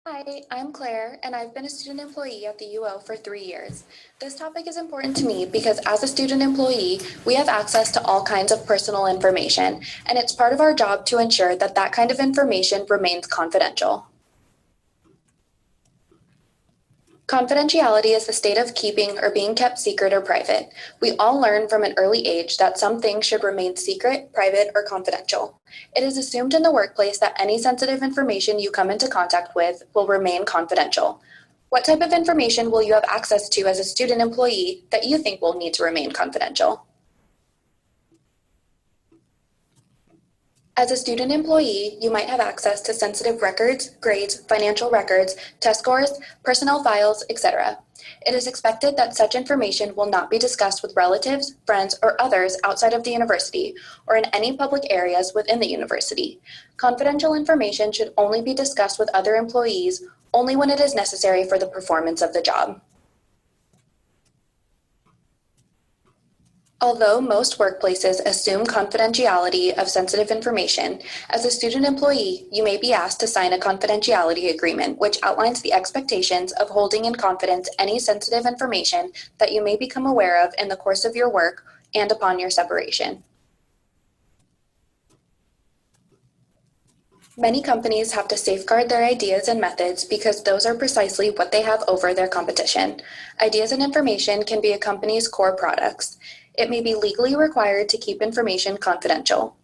Hi, I'm Claire, and I've been a student employee at the UO for 3 years. This topic is important to me because as a student employee, we have access to all kinds of personal information, and it's part of our job to ensure that that kind of information remains confidential. Confidentiality is the state of keeping or being kept secret or private. We all learn from an early age that some things should remain secret, private, or confidential. It is assumed in the workplace that any sensitive information you come into contact with will remain confidential. What type of information will you have access to as a student employee that you think will need to remain confidential? As a student employee, you might have access to sensitive records, grades, financial records, test scores, personnel files, etc. It is expected that such information will not be discussed with relatives, friends, or others outside of the university or in any public areas within the university. Confidential information should only be discussed with other employees only when it is necessary for the performance of the job. Although most workplaces assume confidentiality of sensitive information, as a student employee, you may be asked to sign a confidentiality agreement, which outlines the expectations of holding in confidence any sensitive information that you may become aware of in the course of your work and upon your separation. Many companies have to safeguard their ideas and methods because those are precisely what they have over their competition. Ideas and information can be a company's core products. It may be legally required to keep information confidential.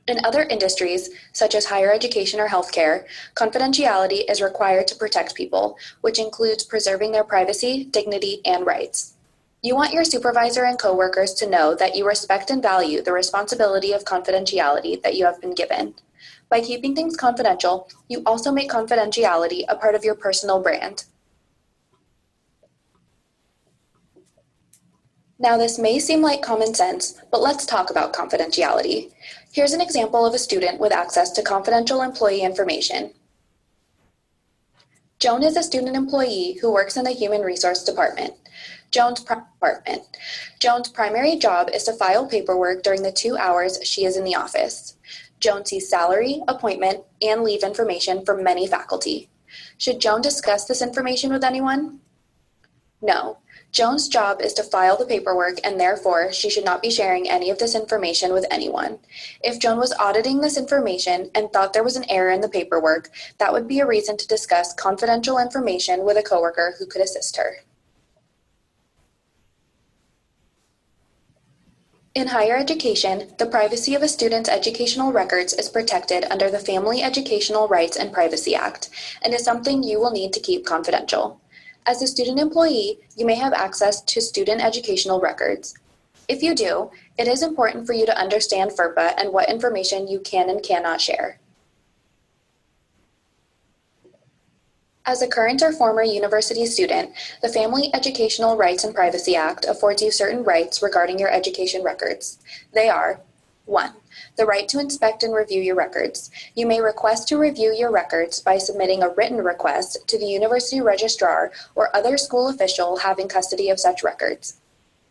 In other industries, such as higher education or healthcare, confidentiality is required to protect people, which includes preserving their privacy, dignity, and rights. You want your supervisor and coworkers to know that you respect and value the responsibility of confidentiality that you have been given. By keeping things confidential, you also make confidentiality a part of your personal brand. Now, this may seem like common sense, but let's talk about confidentiality. Here's an example of a student with access to confidential employee information. Joan is a student employee who works in the Human Resource Department. Joan's primary job is to file paperwork during the 2 hours she is in the office. Joan sees salary, appointment, and leave information from many faculty. Should Joan discuss this information with anyone? No. Joan's job is to file the paperwork, and therefore she should not be sharing any of this information with anyone. If Joan was auditing this information and thought there was an error in the paperwork, that would be a reason to discuss confidential information with a coworker who could assist her. In higher education, the privacy of a student's educational records is protected under the Family Educational Rights and Privacy Act and is something you will need to keep confidential. As a student employee, you may have access to student educational records. If you do, it is important for you to understand FERPA and what information you can and cannot share. As a current or former university student, the Family Educational Rights and Privacy Act affords you certain rights regarding your education records. They are: 1. The right to inspect and review your records. You may request to review your records by submitting a written request to the university registrar or other school official having custody of such records.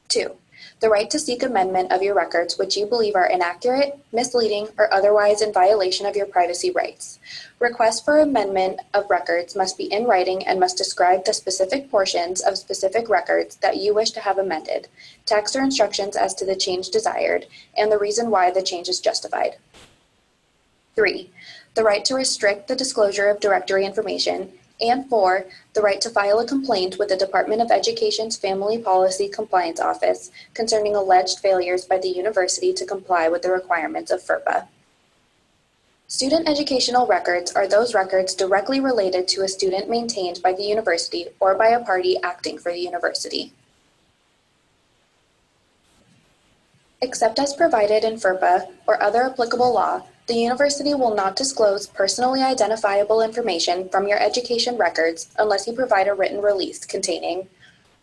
2. The right to seek amendment of your records which you believe are inaccurate, misleading, or otherwise in violation of your privacy rights. Requests for amendment of records must be in writing and must describe the specific portions of specific records that you wish to have amended, text or instructions as to the change desired, and the reason why the change is justified. 3. The right to restrict the disclosure of directory information. And 4, the right to file a complaint with the Department of Education's Family Policy Compliance Office concerning alleged failures by the university to comply with the requirements of FERPA. Student educational records are those records directly related to a student maintained by the university or by a party acting for the university. Except as provided in FERPA or other applicable law, the university will not disclose personally identifiable information from your education records unless you provide a written release containing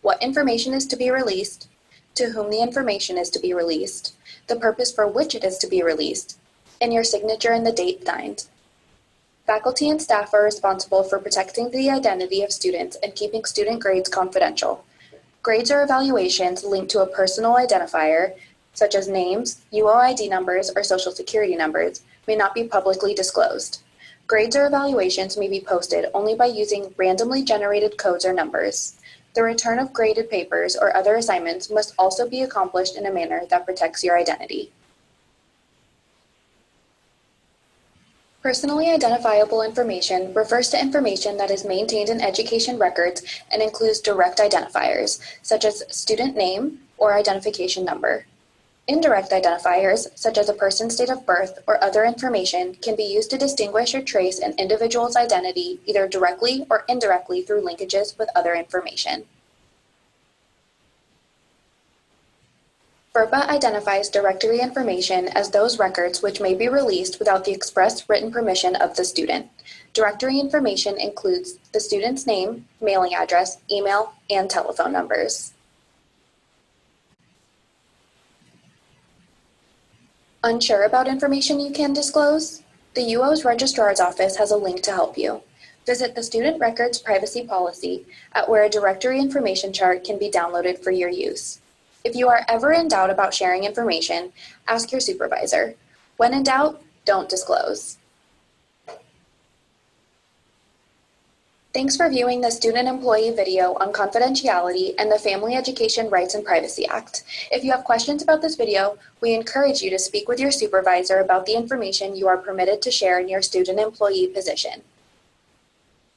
what information is to be released, to whom the information is to be released, the purpose for which it is to be released, and your signature and the date signed. Faculty and staff are responsible for protecting the identity of students and keeping student grades confidential. Grades or evaluations linked to a personal identifier, such as names, UOID numbers, or social security numbers, may not be publicly disclosed. Grades or evaluations may be posted only by using randomly generated codes or numbers. The return of graded papers or other assignments must also be accomplished in a manner that protects your identity. Personally identifiable information refers to information that is maintained in education records and includes direct identifiers, such as student name or identification number. Indirect identifiers, such as a person's date of birth or other information, can be used to distinguish or trace an individual's identity either directly or indirectly through linkages with other information. FERPA identifies directory information as those records which may be released without the express written permission of the student. Directory information includes the student's name, mailing address, email, and telephone numbers. Unsure about information you can disclose? The UO's Registrar's Office has a link to help you. Visit the Student Records Privacy Policy where a directory information chart can be downloaded for your use. If you are ever in doubt about sharing information, ask your supervisor. When in doubt, don't disclose. Thanks for viewing the student employee video on confidentiality and the Family Education Rights and Privacy Act. If you have questions about this video, we encourage you to speak with your supervisor about the information you are permitted to share in your student employee position.